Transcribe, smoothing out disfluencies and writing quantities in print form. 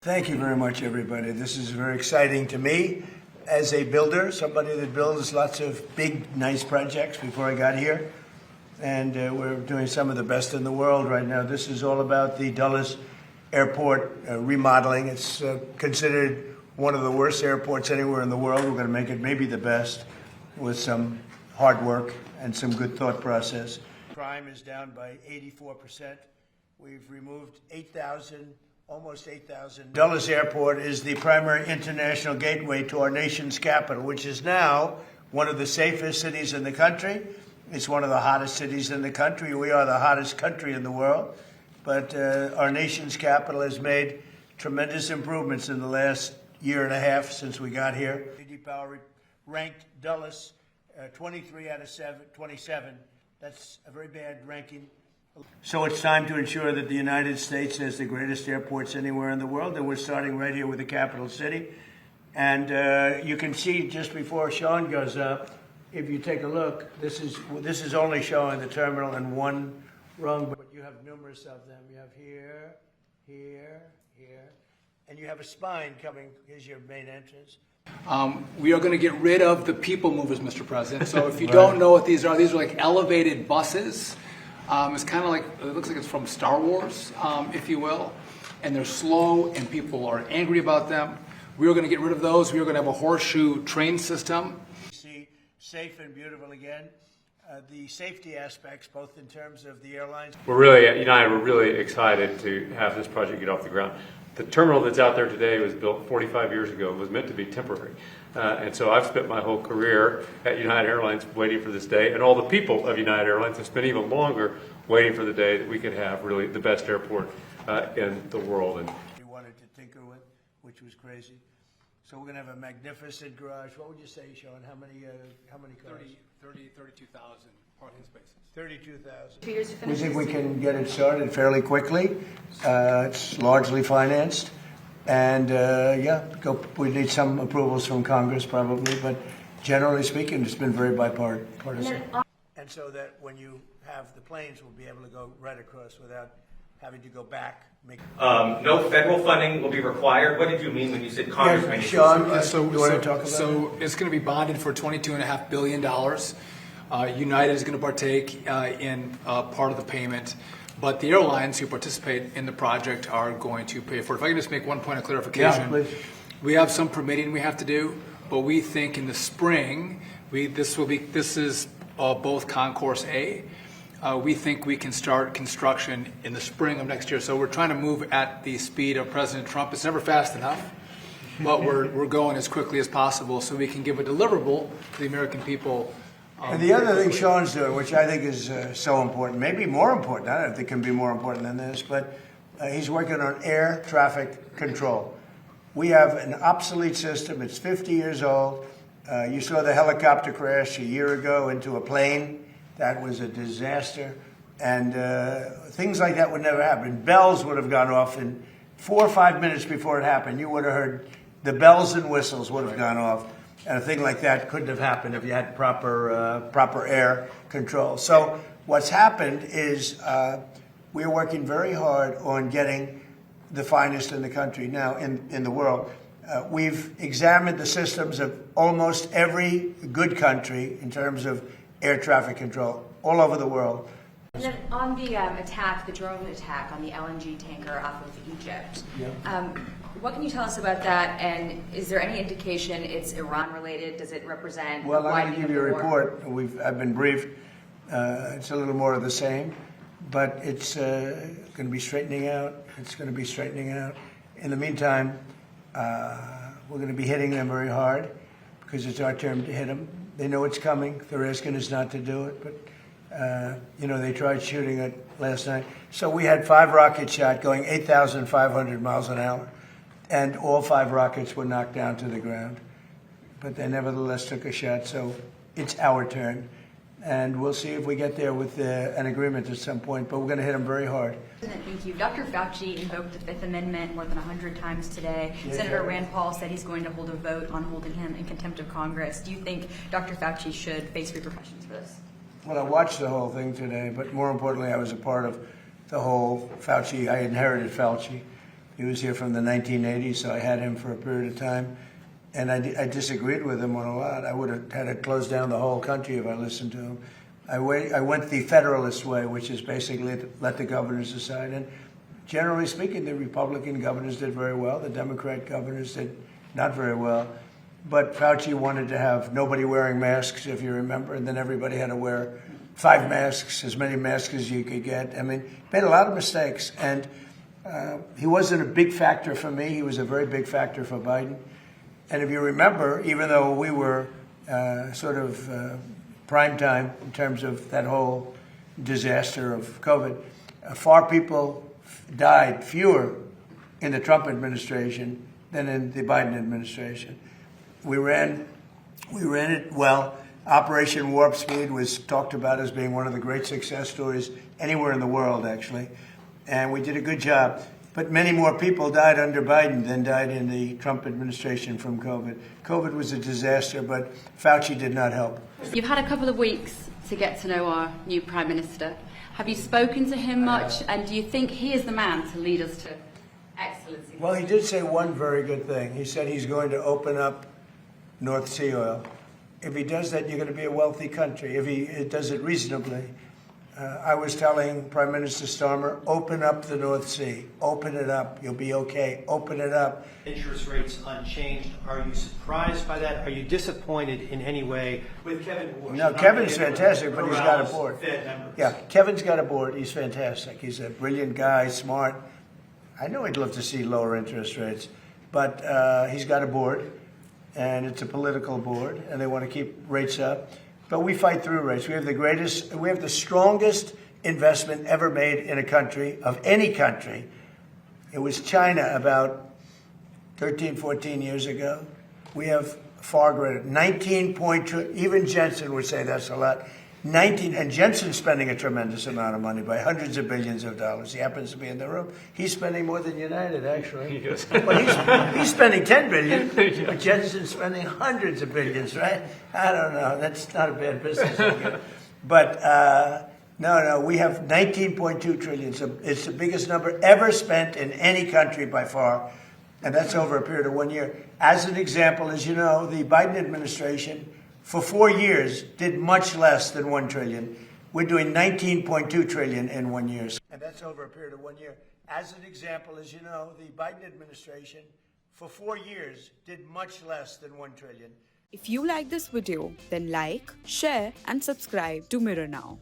Thank you very much, everybody. This is very exciting to me as a builder, somebody that builds lots of big, nice projects before I got here. And we're doing some of the best in the world right now. This is all about the Dulles Airport remodeling. It's considered one of the worst airports anywhere in the world. We're going to make it maybe the best with some hard work and some good thought process. Crime is down by 84%. We've removed almost 8,000. Dulles Airport is the primary international gateway to our nation's capital, which is now one of the safest cities in the country. It's one of the hottest cities in the country. We are the hottest country in the world. But our nation's capital has made tremendous improvements in the last year and a half since we got here. JD Power ranked Dulles 23 out of 27. That's a very bad ranking. So it's time to ensure that the United States has the greatest airports anywhere in the world, and we're starting right here with the capital city. And you can see just before Sean goes up, if you take a look, this is only showing the terminal in one rung, but you have numerous of them. You have here, here, here, and you have a spine coming. Here's your main entrance. We are going to get rid of the people movers, Mr. President. So if you don't know what these are like elevated buses. It's kind of like, it looks like it's from Star Wars, if you will, and they're slow and people are angry about them. We are going to get rid of those. We are going to have a horseshoe train system. See, safe and beautiful again. The safety aspects, both in terms of the airlines. United, we're really excited to have this project get off the ground. The terminal that's out there today was built 45 years ago. It was meant to be temporary. And so I've spent my whole career at United Airlines waiting for this day, and all the people of United Airlines have spent even longer waiting for the day that we could have really the best airport in the world. And we wanted to tinker with, which was crazy. So we're going to have a magnificent garage. What would you say, Sean? How many cars? 32,000 parking spaces. 32,000. 2 years to We finish. think we can get it started fairly quickly. It's largely financed. And we need some approvals from Congress probably, but generally speaking, it's been very bipartisan. And so that when you have the planes, we'll be able to go right across without having to go back. No federal funding will be required. What did you mean when you said Congress? Yeah, Sean, you want to talk about So it's going to be bonded for $22.5 billion. United is going to partake in part of the payment, but the airlines who participate in the project are going to pay for it. If I can just make one point of clarification. Yeah, please. We have some permitting we have to do, but we think in the spring, this is both Concourse A. We think we can start construction in the spring of next year. So we're trying to move at the speed of President Trump. It's never fast enough, but we're going as quickly as possible so we can give a deliverable to the American people. And the other thing Sean's doing, which I think is so important, maybe more important, I don't think it can be more important than this, but he's working on air traffic control. We have an obsolete system. It's 50 years old. You saw the helicopter crash a year ago into a plane. That was a disaster. And things like that would never happen. Bells would have gone off in 4 or 5 minutes before it happened. You would have heard the bells and whistles would have gone off. And a thing like that couldn't have happened if you had proper air control. So what's happened is we're working very hard on getting the finest in the country now in the world. We've examined the systems of almost every good country in terms of air traffic control all over the world. And then on the attack, the drone attack on the LNG tanker off of Egypt, what can you tell us about that? And is there any indication it's Iran related? Does it represent? Well, I'm going to give you a report. I've been briefed. It's a little more of the same, but it's going to be straightening out. It's going to be straightening out. In the meantime, we're going to be hitting them very hard because it's our turn to hit them. They know it's coming. They're asking us not to do it, but they tried shooting it last night. So we had 5 rockets shot going 8,500 miles an hour, and all 5 rockets were knocked down to the ground. But they nevertheless took a shot, so it's our turn. And we'll see if we get there with an agreement at some point, but we're going to hit them very hard. Thank you. Dr. Fauci invoked the Fifth Amendment more than 100 times today. Senator Rand Paul said he's going to hold a vote on holding him in contempt of Congress. Do you think Dr. Fauci should face repercussions for this? Well, I watched the whole thing today, but more importantly, I was a part of the whole Fauci. I inherited Fauci. He was here from the 1980s, so I had him for a period of time. And I disagreed with him on a lot. I would have had to close down the whole country if I listened to him. I went the Federalist way, which is basically let the governors decide. And generally speaking, the Republican governors did very well. The Democrat governors did not very well. But Fauci wanted to have nobody wearing masks, if you remember, and then everybody had to wear 5 masks, as many masks as you could get. I mean, made a lot of mistakes. And he wasn't a big factor for me. He was a very big factor for Biden. And if you remember, even though we were prime time in terms of that whole disaster of COVID, fewer in the Trump administration than in the Biden administration. We ran it well. Operation Warp Speed was talked about as being one of the great success stories anywhere in the world, actually. And we did a good job. But many more people died under Biden than died in the Trump administration from COVID. COVID was a disaster, but Fauci did not help. You've had a couple of weeks to get to know our new Prime Minister. Have you spoken to him much, and do you think he is the man to lead us to excellency? Well, he did say one very good thing. He said he's going to open up North Sea oil. If he does that, you're going to be a wealthy country, if he does it reasonably. I was telling Prime Minister Starmer, open up the North Sea. Open it up. You'll be okay. Open it up. Interest rates unchanged. Are you surprised by that? Are you disappointed in any way with Kevin Warsh? No, Kevin's fantastic, but he's got a board. Yeah, Kevin's got a board. He's fantastic. He's a brilliant guy, smart. I know he'd love to see lower interest rates, but he's got a board, and it's a political board, and they want to keep rates up. But we fight through rates. We have the strongest investment ever made in a country, of any country. It was China about 13, 14 years ago. We have far greater, 19.2, even Jensen would say that's a lot. And Jensen's spending a tremendous amount of money, by hundreds of billions of dollars. He happens to be in the room. He's spending more than United, actually. Yes. Well, he's spending 10 billion, but Jensen's spending hundreds of billions, right? I don't know. That's not a bad business idea. But no, we have 19.2 trillion. So it's the biggest number ever spent in any country by far, and that's over a period of 1 year. As an example, as you know, the Biden administration for 4 years did much less than 1 trillion. We're doing 19.2 trillion in 1 year. And that's over a period of 1 year. As an example, as you know, the Biden administration for 4 years did much less than 1 trillion. If you like this video, then like, share and subscribe to Mirror Now.